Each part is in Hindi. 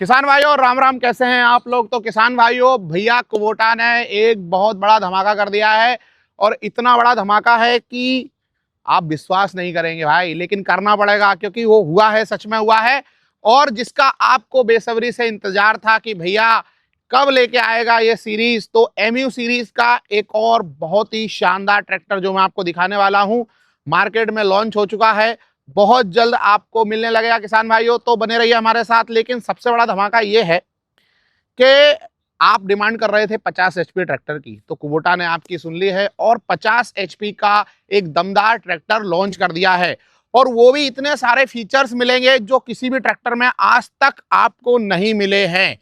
किसान भाइयों राम राम, कैसे हैं आप लोग। तो किसान भाइयों, भैया कुबोटा ने एक बहुत बड़ा धमाका कर दिया है और इतना बड़ा धमाका है कि आप विश्वास नहीं करेंगे भाई, लेकिन करना पड़ेगा क्योंकि वो हुआ है, सच में हुआ है। और जिसका आपको बेसब्री से इंतजार था कि भैया कब लेके आएगा ये सीरीज, तो एमयू सीरीज का एक और बहुत ही शानदार ट्रैक्टर जो मैं आपको दिखाने वाला हूं, मार्केट में लॉन्च हो चुका है। बहुत जल्द आपको मिलने लगेगा किसान भाइयों, तो बने रहिए हमारे साथ। लेकिन सबसे बड़ा धमाका ये है कि आप डिमांड कर रहे थे 50 एचपी ट्रैक्टर की, तो कुबोटा ने आपकी सुन ली है और 50 एचपी का एक दमदार ट्रैक्टर लॉन्च कर दिया है। और वो भी इतने सारे फीचर्स मिलेंगे जो किसी भी ट्रैक्टर में आज तक आपको नहीं मिले हैं।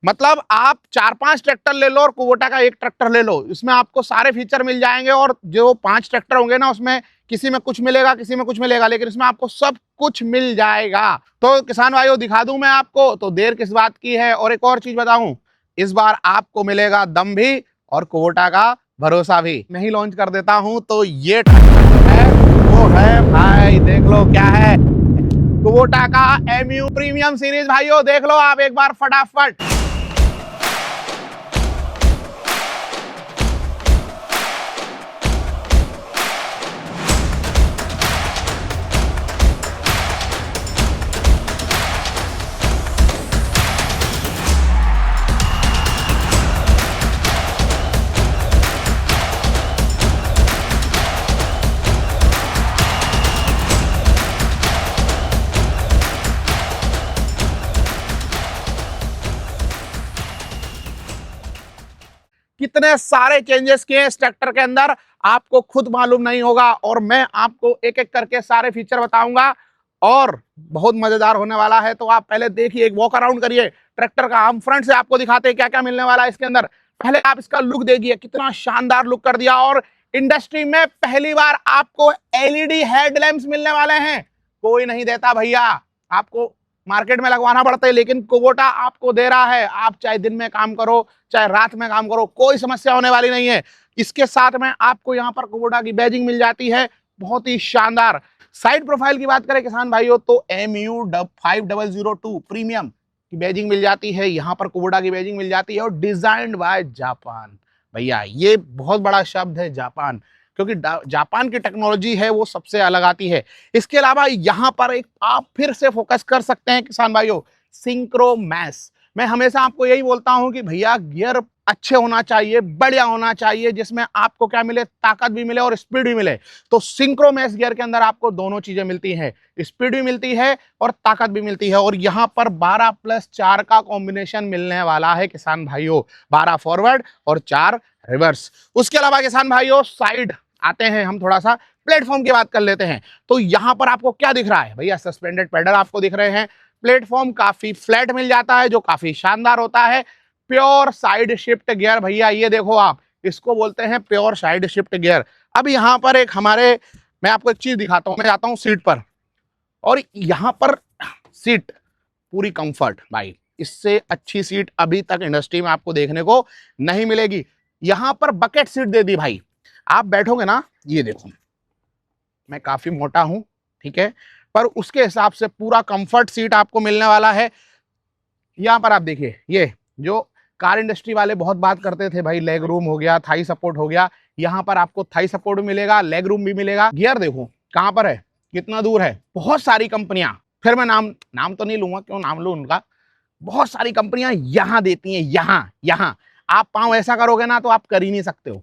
मतलब आप 4-5 ट्रैक्टर ले लो और कुबोटा का एक ट्रैक्टर ले लो, इसमें आपको सारे फीचर मिल जाएंगे। और जो 5 ट्रैक्टर होंगे ना, उसमें किसी में कुछ मिलेगा, किसी में कुछ मिलेगा, लेकिन इसमें आपको सब कुछ मिल जाएगा। तो किसान भाइयों दिखा दूं मैं आपको, तो देर किस बात की है। और एक और चीज बताऊं, इस बार आपको मिलेगा दम भी और कुबोटा का भरोसा भी। मैं ही लॉन्च कर देता हूं। तो ये ट्रैक्टर है वो है भाई, देख लो क्या है, कुबोटा का एमयू प्रीमियम सीरीज। भाइयों देख लो आप एक बार फटाफट। कितने सारे चेंजेस किए इस ट्रैक्टर के अंदर, आपको खुद मालूम नहीं होगा। और मैं आपको एक एक करके सारे फीचर बताऊंगा और बहुत मजेदार होने वाला है। तो आप पहले देखिए, एक वॉक अराउंड करिए ट्रैक्टर का। हम फ्रंट से आपको दिखाते हैं क्या क्या मिलने वाला है इसके अंदर। पहले आप इसका लुक देखिए, कितना शानदार लुक कर दिया। और इंडस्ट्री में पहली बार आपको एलईडी हेडलैम्प्स मिलने वाले हैं। कोई नहीं देता भैया, आपको मार्केट में लगवाना पड़ता है, लेकिन कुबोटा आपको दे रहा है। आप चाहे दिन में काम करो चाहे रात में काम करो, कोई समस्या होने वाली नहीं है। इसके साथ में आपको यहाँ पर कुबोटा की बैजिंग मिल जाती है, बहुत ही शानदार। साइड प्रोफाइल की बात करें किसान भाइयों, तो MU 5002 प्रीमियम की बैजिंग मिल जाती है, यहाँ पर कुबोटा की बैजिंग मिल जाती है। और डिजाइन्ड बाय जापान। भैया ये बहुत बड़ा शब्द है जापान, क्योंकि जापान की टेक्नोलॉजी है वो सबसे अलग आती है। इसके अलावा यहाँ पर एक आप फिर से फोकस कर सकते हैं किसान भाइयों, सिंक्रोमैस। मैं हमेशा आपको यही बोलता हूं कि भैया गियर अच्छे होना चाहिए, बढ़िया होना चाहिए, जिसमें आपको क्या मिले, ताकत भी मिले और स्पीड भी मिले। तो सिंक्रोमैस गियर के अंदर आपको दोनों चीजें मिलती हैं, स्पीड भी मिलती है और ताकत भी मिलती है। और यहाँ पर 12+4 का कॉम्बिनेशन मिलने वाला है किसान भाइयों, 12 फॉरवर्ड और 4 रिवर्स। उसके अलावा किसान भाइयों साइड आते हैं, हम थोड़ा सा प्लेटफॉर्म की बात कर लेते हैं। तो यहां पर आपको क्या दिख रहा है भैया, सस्पेंडेड पेडल आपको दिख रहे हैं। प्लेटफॉर्म काफी फ्लैट मिल जाता है, जो काफी शानदार होता है। प्योर साइड शिफ्ट गियर भैया, ये देखो आप, इसको बोलते हैं प्योर साइड शिफ्ट गियर। अब यहां पर एक हमारे, मैं आपको एक चीज दिखाता हूं। मैं जाता हूं सीट पर, और यहां पर सीट पूरी कंफर्ट भाई, इससे अच्छी सीट अभी तक इंडस्ट्री में आपको देखने को नहीं मिलेगी। यहां पर बकेट सीट दे दी भाई, आप बैठोगे ना, ये देखो मैं काफी मोटा हूं, ठीक है, पर उसके हिसाब से पूरा कंफर्ट सीट आपको मिलने वाला है। यहां पर आप देखिए, ये जो कार इंडस्ट्री वाले बहुत बात करते थे भाई, लेग रूम हो गया, थाई सपोर्ट हो गया, यहां पर आपको थाई सपोर्ट भी मिलेगा, लेग रूम भी मिलेगा। गियर देखो कहां पर है, कितना दूर है। बहुत सारी कंपनियां, फिर मैं नाम तो नहीं लूंगा, क्यों नाम लूं उनका, बहुत सारी कंपनियां यहां देती हैं, यहां आप पांव ऐसा करोगे ना तो आप कर ही नहीं सकते हो।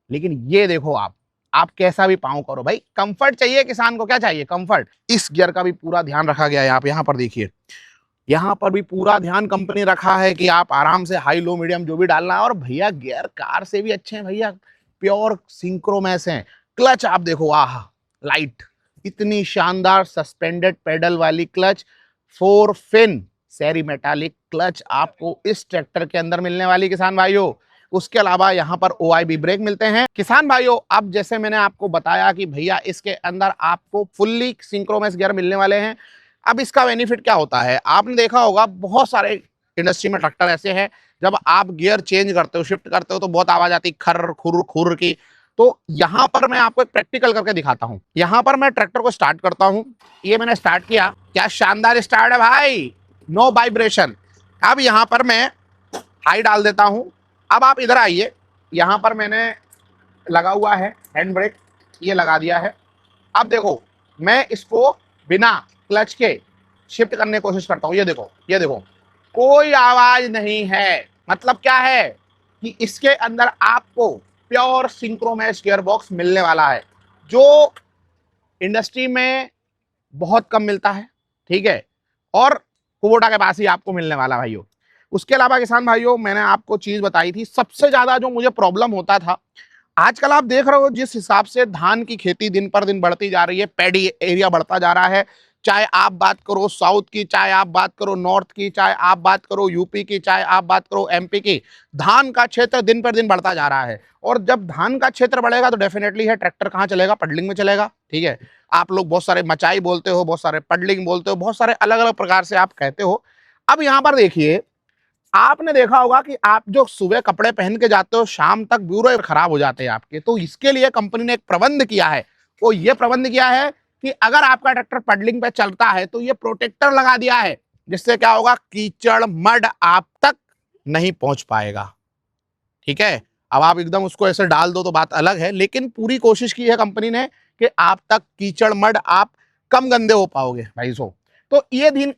लेकिन ये देखो आप कैसा भी पांव करो भाई, कंफर्ट चाहिए किसान को, क्या चाहिए, कंफर्ट। इस गियर का भी पूरा ध्यान रखा गया है। आप यहाँ पर देखिए, यहाँ पर भी पूरा ध्यान कंपनी रखा है कि आप आराम से हाई लो मीडियम जो भी डालना है। और भैया गियर कार से भी अच्छे हैं भैया, प्योर सिंक्रोमैस हैं। क्लच आप देखो, आहा लाइट, इतनी शानदार सस्पेंडेड पेडल वाली क्लच, 4 फिन सेरी मेटालिक क्लच आपको इस ट्रैक्टर के अंदर मिलने वाली किसान भाइयों। उसके अलावा यहाँ पर OIB ब्रेक मिलते हैं किसान भाइयों। अब जैसे मैंने आपको बताया कि भैया इसके अंदर आपको फुल्ली सिंक्रोमैस गियर मिलने वाले हैं। अब इसका बेनिफिट क्या होता है, आपने देखा होगा बहुत सारे इंडस्ट्री में ट्रैक्टर ऐसे हैं, जब आप गियर चेंज करते हो, शिफ्ट करते हो, तो बहुत आवाज आती है खर खुर खुर की। तो यहां पर मैं आपको एक प्रैक्टिकल करके दिखाता हूं। यहां पर मैं ट्रैक्टर को स्टार्ट करता हूं, ये मैंने स्टार्ट किया, क्या शानदार स्टार्ट है भाई, नो वाइब्रेशन। अब यहाँ पर मैं हाई डाल देता हूं। अब आप इधर आइए, यहाँ पर मैंने लगा हुआ है हैंड ब्रेक, ये लगा दिया है। अब देखो मैं इसको बिना क्लच के शिफ्ट करने की कोशिश करता हूं। ये देखो, ये देखो, कोई आवाज नहीं है। मतलब क्या है कि इसके अंदर आपको प्योर सिंक्रोमैच गियरबॉक्स मिलने वाला है, जो इंडस्ट्री में बहुत कम मिलता है, ठीक है, और कुबोटा के पास ही आपको मिलने वाला भाइयों। उसके अलावा किसान भाइयों, मैंने आपको चीज बताई थी, सबसे ज्यादा जो मुझे प्रॉब्लम होता था, आजकल आप देख रहे हो जिस हिसाब से धान की खेती दिन पर दिन बढ़ती जा रही है, पैडी एरिया बढ़ता जा रहा है, चाहे आप बात करो साउथ की, चाहे आप बात करो नॉर्थ की, चाहे आप बात करो यूपी की, चाहे आप बात करो एमपी की, धान का क्षेत्र दिन पर दिन बढ़ता जा रहा है। और जब धान का क्षेत्र बढ़ेगा तो डेफिनेटली है ट्रैक्टर कहाँ चलेगा, पडलिंग में चलेगा, ठीक है। आप लोग बहुत सारे मचाई बोलते हो, बहुत सारे पडलिंग बोलते हो, बहुत सारे अलग अलग प्रकार से आप कहते हो। अब यहां पर देखिए, आपने देखा होगा कि आप जो सुबह कपड़े पहन के जाते हो, शाम तक ब्यूरो खराब हो जाते हैं आपके। तो इसके लिए कंपनी ने एक प्रबंध किया है। वो ये प्रबंध किया है कि अगर आपका ट्रैक्टर पडलिंग पे चलता है तो ये प्रोटेक्टर लगा दिया है, जिससे क्या होगा, कीचड़ मड आप तक नहीं पहुंच पाएगा, ठीक है। अब आप एकदम उसको ऐसे डाल दो तो बात अलग है, लेकिन पूरी कोशिश की है कंपनी ने कि आप तक कीचड़ मड आप कम गंदे हो पाओगे भाई। सो तो ये दिन,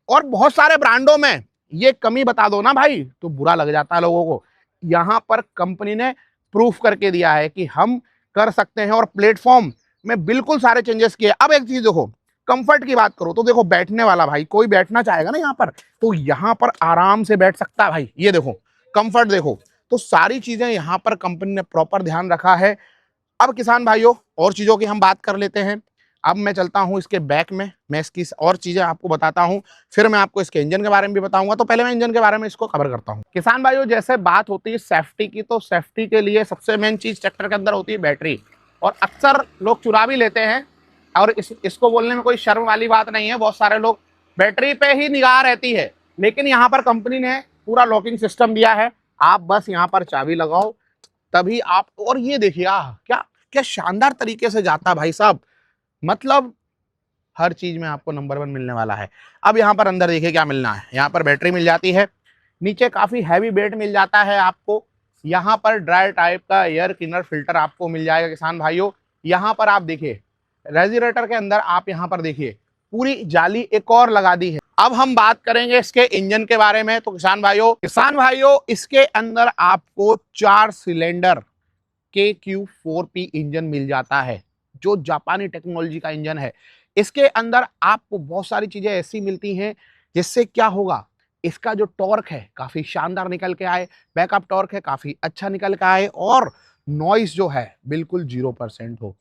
और बहुत सारे ब्रांडों में ये कमी बता दो ना भाई तो बुरा लग जाता है लोगों को। यहां पर कंपनी ने प्रूफ करके दिया है कि हम कर सकते हैं, और प्लेटफॉर्म में बिल्कुल सारे चेंजेस किए। अब एक चीज देखो, कंफर्ट की बात करो तो देखो, बैठने वाला भाई कोई बैठना चाहेगा ना यहाँ पर, तो यहाँ पर आराम से बैठ सकता है भाई। ये देखो कंफर्ट देखो, तो सारी चीजें यहाँ पर कंपनी ने प्रॉपर ध्यान रखा है। अब किसान भाइयों, और चीजों की हम बात कर लेते हैं। अब मैं चलता हूं इसके बैक में, मैं इसकी और चीजें आपको बताता हूं, फिर मैं आपको इसके इंजन के बारे में भी बताऊंगा। तो पहले मैं इंजन के बारे में इसको कवर करता हूं। किसान भाइयों, जैसे बात होती है सेफ्टी की, तो सेफ्टी के लिए सबसे मेन चीज ट्रैक्टर के अंदर होती है बैटरी, और अक्सर लोग चुरा भी लेते हैं। और इसको बोलने में कोई शर्म वाली बात नहीं है, बहुत सारे लोग बैटरी पे ही निगाह रहती है, लेकिन यहाँ पर कंपनी ने पूरा लॉकिंग सिस्टम दिया है। आप बस यहाँ पर चाबी लगाओ तभी आप, और ये देखिए क्या क्या शानदार तरीके से जाता है भाई साहब। मतलब हर चीज में आपको नंबर 1 मिलने वाला है। अब यहाँ पर अंदर देखिए क्या मिलना है, यहाँ पर बैटरी मिल जाती है, नीचे काफी हैवी वेट मिल जाता है आपको। यहाँ पर ड्राई टाइप का एयर क्लीनर फिल्टर आपको मिल जाएगा किसान भाइयों। यहाँ पर आप देखिए रेफ्रिजरेटर के अंदर आप यहाँ पर देखिए पूरी जाली एक और लगा दी है। अब हम बात करेंगे इसके इंजन के बारे में। तो किसान भाइयों इसके अंदर आपको 4 सिलेंडर KQ4P इंजन मिल जाता है, जो जापानी टेक्नोलॉजी का इंजन है। इसके अंदर आपको बहुत सारी चीजें ऐसी मिलती हैं जिससे क्या होगा, इसका जो टॉर्क है काफी शानदार निकल के आए, बैकअप टॉर्क है काफी अच्छा निकल के आए, और नॉइस जो है बिल्कुल 0% हो।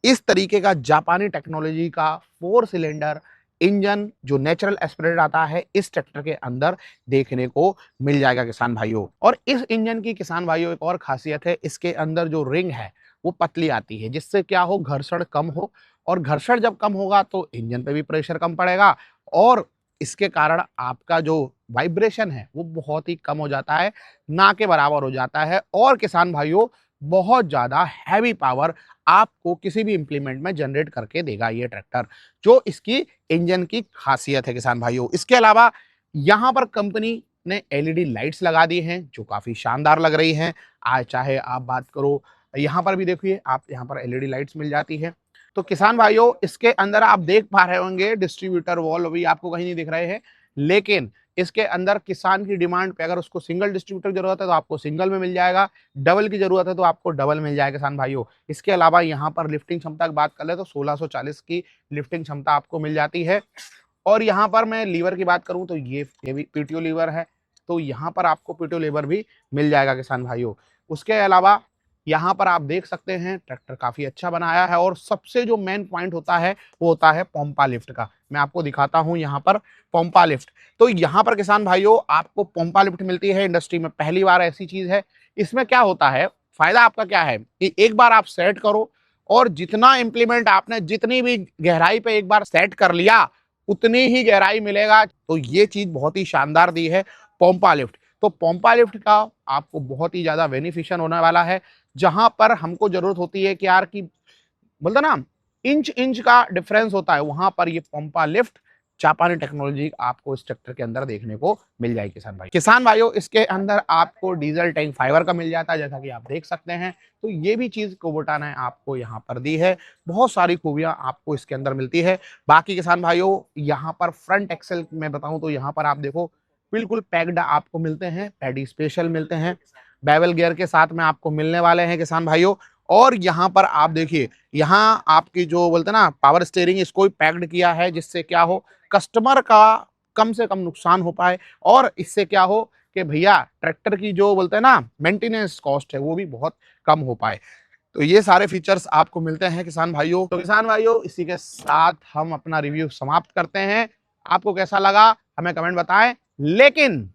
इस तरीके का जापानी टेक्नोलॉजी का 4 सिलेंडर इंजन जो नेचुरल एस्पिरेटेड आता है, इस ट्रैक्टर के अंदर देखने को मिल जाएगा किसान भाइयों। और इस इंजन की किसान भाइयों एक और खासियत है, इसके अंदर जो रिंग है वो पतली आती है, जिससे क्या हो, घर्षण कम हो। और घर्षण जब कम होगा तो इंजन पे भी प्रेशर कम पड़ेगा, और इसके कारण आपका जो वाइब्रेशन है वो बहुत ही कम हो जाता है, ना के बराबर हो जाता है। और किसान भाइयों बहुत ज्यादा हैवी पावर आपको किसी भी इंप्लीमेंट में जनरेट करके देगा ये ट्रैक्टर, जो इसकी इंजन की खासियत है किसान भाइयों। इसके अलावा यहाँ पर कंपनी ने एलईडी लाइट्स लगा दी हैं जो काफी शानदार लग रही हैं। आज चाहे आप बात करो, यहाँ पर भी देखिए आप, यहाँ पर एलईडी लाइट्स मिल जाती है। तो किसान भाइयों इसके अंदर आप देख पा रहे होंगे डिस्ट्रीब्यूटर वॉल्व भी आपको कहीं नहीं दिख रहे हैं, लेकिन इसके अंदर किसान की डिमांड पे अगर उसको सिंगल डिस्ट्रीब्यूटर की जरूरत है तो आपको सिंगल में मिल जाएगा, डबल की जरूरत है तो आपको डबल मिल जाएगा किसान भाइयों। इसके अलावा यहाँ पर लिफ्टिंग क्षमता की बात कर ले तो 1640 की लिफ्टिंग क्षमता आपको मिल जाती है। और यहाँ पर मैं लीवर की बात करूँ तो ये भी पीटीओ लीवर है, तो यहाँ पर आपको पीटीओ लीवर भी मिल जाएगा किसान भाइयों। उसके अलावा यहाँ पर आप देख सकते हैं ट्रैक्टर काफी अच्छा बनाया है, और सबसे जो मेन पॉइंट होता है वो होता है पोम्पा लिफ्ट का। मैं आपको दिखाता हूँ यहाँ पर पोम्पा लिफ्ट। तो यहाँ पर किसान भाइयों आपको पोम्पा लिफ्ट मिलती है, इंडस्ट्री में पहली बार ऐसी चीज है। इसमें क्या होता है, फायदा आपका क्या है कि एक बार आप सेट करो, और जितना इंप्लीमेंट आपने जितनी भी गहराई पे एक बार सेट कर लिया उतनी ही गहराई मिलेगा। तो ये चीज बहुत ही शानदार दी है पोम्पा लिफ्ट। तो पोम्पा लिफ्ट का आपको बहुत ही ज्यादा बेनिफिशियल होने वाला है। जहां पर हमको जरूरत होती है कि यार कि बोलते ना इंच इंच का डिफरेंस होता है, वहां पर ये पोम्पा लिफ्ट जापानी टेक्नोलॉजी आपको इस ट्रैक्टर के अंदर देखने को मिल जाएगी किसान भाई। किसान भाइयों, इसके अंदर आपको डीजल टैंक फाइबर का मिल जाता है, जैसा कि आप देख सकते हैं। तो ये भी चीज कुबोटा ने आपको यहाँ पर दी है। बहुत सारी खूबियां आपको इसके अंदर मिलती है। बाकी किसान भाइयों, यहाँ पर फ्रंट एक्सेल में बताऊं तो यहाँ पर आप देखो बिल्कुल पैक्ड आपको मिलते हैं, पैडी स्पेशल मिलते हैं, बेवल गियर के साथ में आपको मिलने वाले हैं किसान भाइयों। और यहाँ पर आप देखिए, यहाँ आपकी जो बोलते हैं ना पावर स्टीयरिंग, इसको भी पैक्ड किया है, जिससे क्या हो कस्टमर का कम से कम नुकसान हो पाए, और इससे क्या हो कि भैया ट्रैक्टर की जो बोलते हैं ना मेंटेनेंस कॉस्ट है वो भी बहुत कम हो पाए। तो ये सारे फीचर्स आपको मिलते हैं किसान भाइयों। तो किसान भाइयों, इसी के साथ हम अपना रिव्यू समाप्त करते हैं। आपको कैसा लगा हमें कमेंट बताएं। लेकिन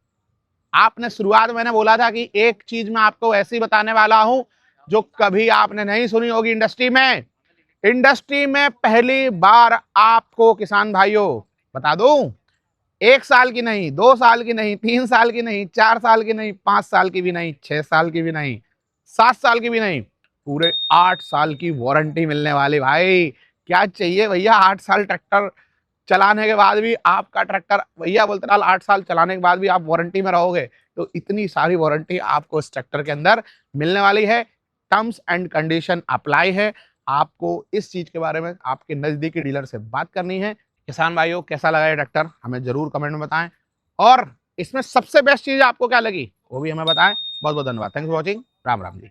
आपने शुरुआत मैंने बोला था कि एक चीज मैं आपको ऐसी बताने वाला हूं जो कभी आपने नहीं सुनी होगी इंडस्ट्री में। इंडस्ट्री में पहली बार आपको किसान भाइयों बता दूं, 1 साल की नहीं, 2 साल की नहीं, 3 साल की नहीं, 4 साल की नहीं, 5 साल की भी नहीं, 6 साल की भी नहीं, 7 साल की भी नहीं, पूरे 8 साल की वारंटी मिलने वाली भाई। क्या चाहिए भैया, 8 साल ट्रैक्टर चलाने के बाद भी आपका ट्रैक्टर भैया बोलते ना 8 साल चलाने के बाद भी आप वारंटी में रहोगे। तो इतनी सारी वारंटी आपको इस ट्रैक्टर के अंदर मिलने वाली है। टर्म्स एंड कंडीशन अप्लाई है। आपको इस चीज के बारे में आपके नजदीकी डीलर से बात करनी है। किसान भाइयों, कैसा लगा ये ट्रैक्टर हमें जरूर कमेंट में बताएं, और इसमें सबसे बेस्ट चीज आपको क्या लगी वो भी हमें बताएं। बहुत बहुत धन्यवाद। Thanks for watching. Ram Ram ji.